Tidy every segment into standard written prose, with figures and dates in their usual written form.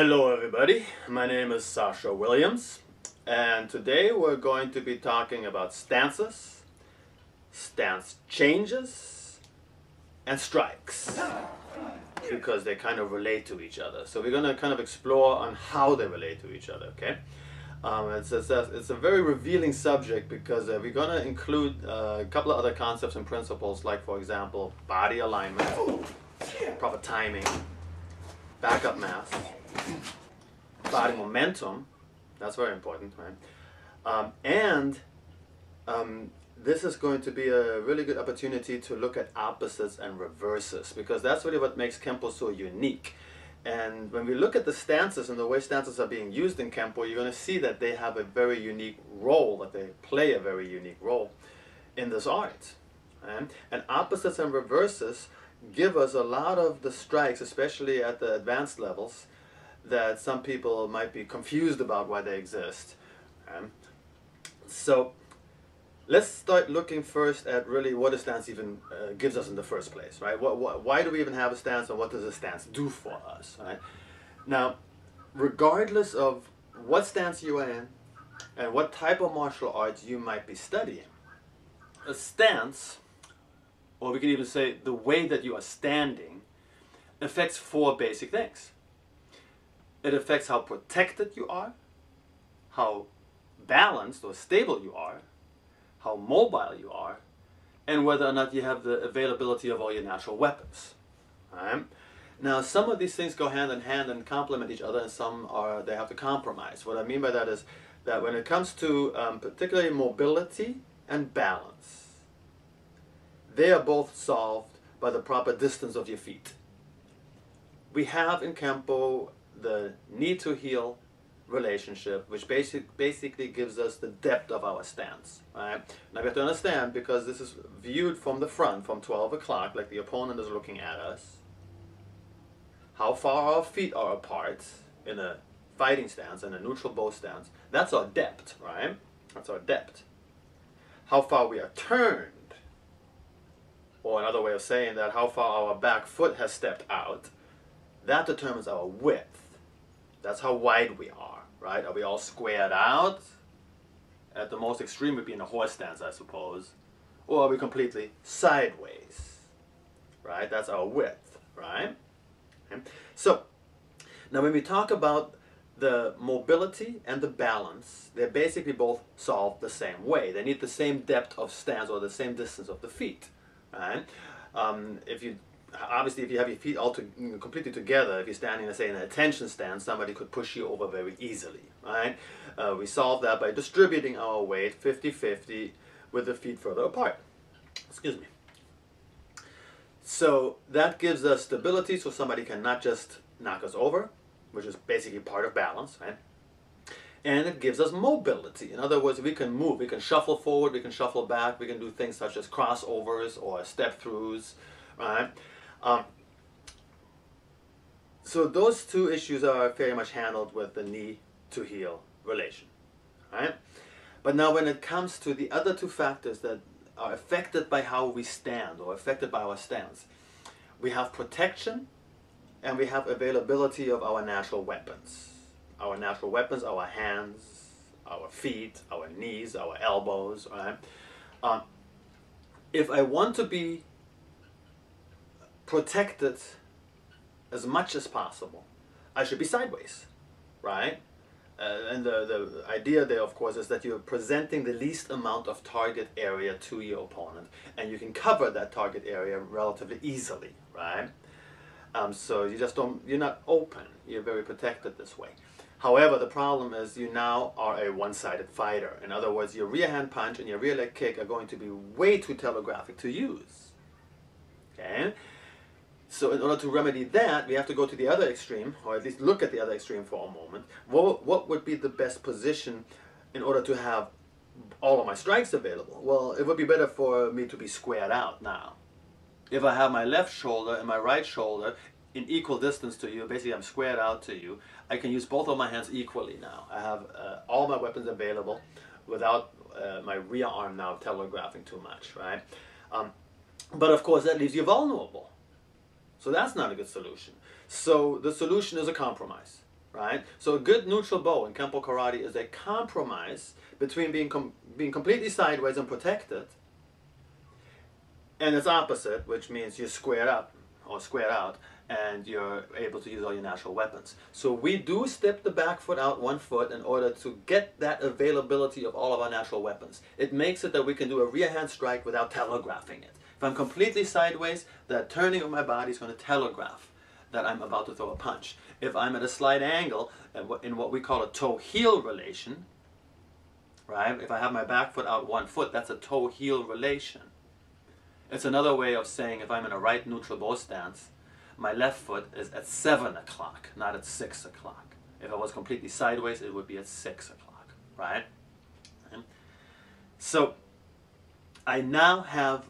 Hello everybody, my name is Sascha Williams, and today we're going to be talking about stances, stance changes, and strikes, because they kind of relate to each other. So we're going to kind of explore on how they relate to each other, okay? It's a very revealing subject because we're going to include a couple of other concepts and principles, like for example, body alignment, proper timing, backup mass, body momentum, that's very important, right? This is going to be a really good opportunity to look at opposites and reverses, because that's really what makes Kenpo so unique. And when we look at the stances and the way stances are being used in Kenpo, you're going to see that they have a very unique role, that they play a very unique role in this art. Right? And opposites and reverses give us a lot of the strikes, especially at the advanced levels, that some people might be confused about why they exist. So let's start looking first at really what a stance even gives us in the first place, right? Why do we even have a stance, and what does a stance do for us, right? Now, regardless of what stance you are in and what type of martial arts you might be studying, a stance, or we can even say the way that you are standing, affects four basic things. It affects how protected you are, how balanced or stable you are, how mobile you are, and whether or not you have the availability of all your natural weapons. Right? Now, some of these things go hand in hand and complement each other, and some they have to compromise. What I mean by that is that when it comes to particularly mobility and balance, they are both solved by the proper distance of your feet. We have in Kenpo the knee to heel relationship, which basically gives us the depth of our stance. Right? Now we have to understand, because this is viewed from the front, from 12 o'clock, like the opponent is looking at us, how far our feet are apart in a fighting stance, in a neutral bow stance. That's our depth, right? That's our depth. How far we are turned, or another way of saying that, how far our back foot has stepped out, that determines our width. That's how wide we are, right? Are we all squared out? At the most extreme would be in a horse stance, I suppose. Or are we completely sideways, right? That's our width, right? Okay. So, now when we talk about the mobility and the balance, they're basically both solved the same way. They need the same depth of stance, or the same distance of the feet, right? Obviously, if you have your feet all completely together, if you're standing, let's say, in an attention stance, somebody could push you over very easily, right? We solve that by distributing our weight 50-50 with the feet further apart. Excuse me. So that gives us stability, so somebody can not just knock us over, which is basically part of balance, right? And it gives us mobility. In other words, we can move, we can shuffle forward, we can shuffle back, we can do things such as crossovers or step-throughs, right? So those two issues are very much handled with the knee to heel relation, right? But now when it comes to the other two factors that are affected by how we stand, or affected by our stance, we have protection and we have availability of our natural weapons. Our natural weapons, our hands, our feet, our knees, our elbows, right? If I want to be protected as much as possible, I should be sideways, right? And the idea there, of course, is that you're presenting the least amount of target area to your opponent, and you can cover that target area relatively easily, right? So you're not open, you're very protected this way. However, the problem is you now are a one-sided fighter. In other words, your rear hand punch and your rear leg kick are going to be way too telegraphic to use, okay? So in order to remedy that, we have to go to the other extreme, or at least look at the other extreme for a moment. What would be the best position in order to have all of my strikes available? Well, it would be better for me to be squared out now. If I have my left shoulder and my right shoulder in equal distance to you, basically I'm squared out to you, I can use both of my hands equally now. I have all my weapons available without my rear arm now telegraphing too much, right? But of course that leaves you vulnerable. So that's not a good solution. So the solution is a compromise. right? So a good neutral bow in Kenpo Karate is a compromise between being completely sideways and protected, and its opposite, which means you're squared up or squared out, and you're able to use all your natural weapons. So we do step the back foot out 1 foot in order to get that availability of all of our natural weapons. It makes it that we can do a rear hand strike without telegraphing it. If I'm completely sideways, that turning of my body is going to telegraph that I'm about to throw a punch. If I'm at a slight angle, in what we call a toe-heel relation, right? If I have my back foot out 1 foot, that's a toe-heel relation. It's another way of saying if I'm in a right neutral bow stance, my left foot is at 7 o'clock, not at 6 o'clock. If I was completely sideways, it would be at 6 o'clock, right? Okay. So I now have,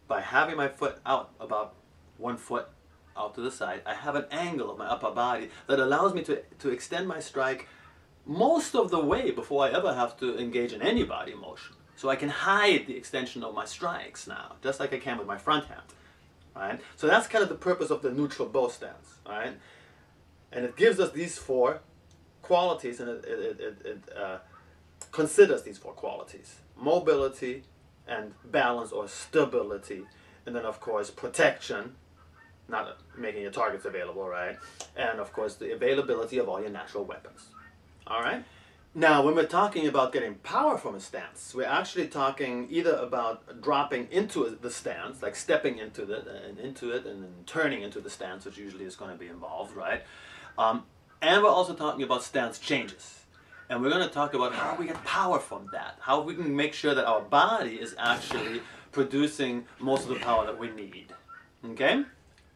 by having my foot out about 1 foot out to the side, I have an angle of my upper body that allows me to extend my strike most of the way before I ever have to engage in any body motion. So I can hide the extension of my strikes now, just like I can with my front hand. Right? So that's kind of the purpose of the neutral bow stance. Right? And it gives us these 4 qualities, and it considers these 4 qualities: mobility and balance or stability, and then of course protection, not making your targets available, right? And of course the availability of all your natural weapons. All right? Now, when we're talking about getting power from a stance, we're actually talking either about dropping into the stance, like stepping into it and then turning into the stance, which usually is going to be involved, right? And we're also talking about stance changes. And we're going to talk about how we get power from that, how we can make sure that our body is actually producing most of the power that we need. Okay?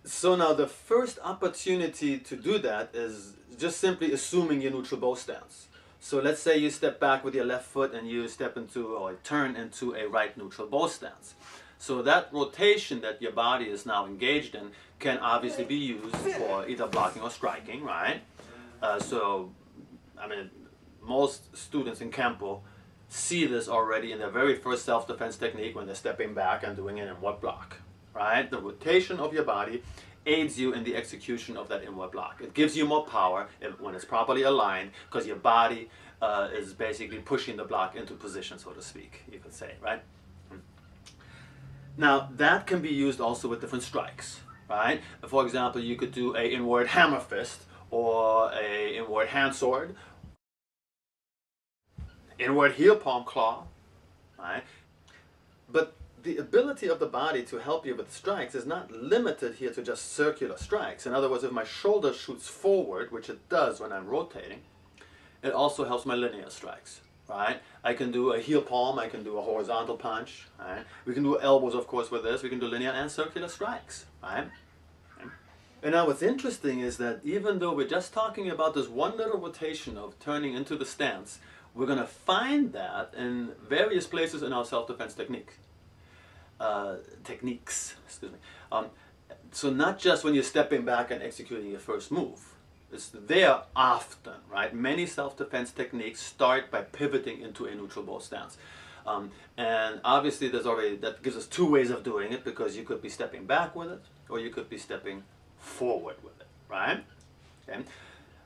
So now the first opportunity to do that is just simply assuming your neutral bow stance. So let's say you step back with your left foot and you step into or turn into a right neutral bow stance. So that rotation that your body is now engaged in can obviously be used for either blocking or striking, right? So, I mean, most students in Kenpo see this already in their very first self-defense technique when they're stepping back and doing an inward block, right? The rotation of your body aids you in the execution of that inward block. It gives you more power when it's properly aligned, because your body is basically pushing the block into position, so to speak, you could say, right? Now, that can be used also with different strikes, right? For example, you could do an inward hammer fist, or a inward hand sword, inward heel palm claw, right? But the ability of the body to help you with strikes is not limited here to just circular strikes. In other words, if my shoulder shoots forward, which it does when I'm rotating, it also helps my linear strikes, right? I can do a heel palm, I can do a horizontal punch, right? We can do elbows, of course, with this. We can do linear and circular strikes, right? And now what's interesting is that even though we're just talking about this one little rotation of turning into the stance, we're going to find that in various places in our self-defense techniques, excuse me. So not just when you're stepping back and executing your first move. It's there often, right? Many self-defense techniques start by pivoting into a neutral bow stance. And obviously that gives us 2 ways of doing it, because you could be stepping back with it, or you could be stepping forward with it, right? Okay.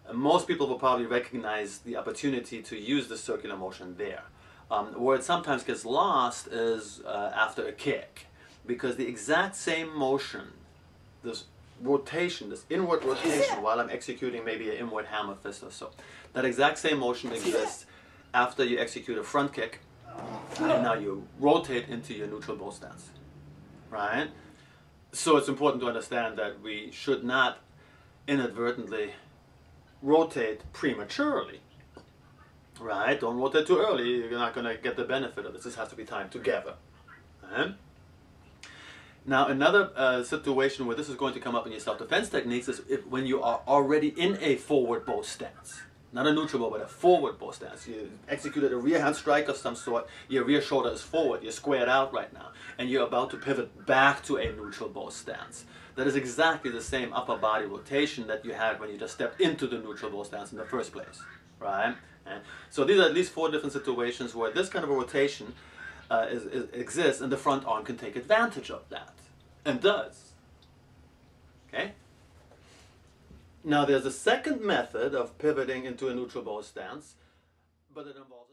And most people will probably recognize the opportunity to use the circular motion there. Where it sometimes gets lost is after a kick, because the exact same motion, this rotation, this inward rotation while I'm executing maybe an inward hammer fist or so, that exact same motion exists after you execute a front kick, and now you rotate into your neutral bow stance, right? So it's important to understand that we should not inadvertently rotate prematurely. Right? Don't rotate too early, you're not going to get the benefit of this. This has to be timed together. Now, another situation where this is going to come up in your self-defense techniques is when you are already in a forward bow stance. Not a neutral bow, but a forward bow stance. You executed a rear hand strike of some sort, your rear shoulder is forward, you're squared out right now, and you're about to pivot back to a neutral bow stance. That is exactly the same upper body rotation that you had when you just stepped into the neutral bow stance in the first place. Right? And so these are at least 4 different situations where this kind of a rotation exists, and the front arm can take advantage of that, and does. Okay? Now there's a second method of pivoting into a neutral bow stance, but it involves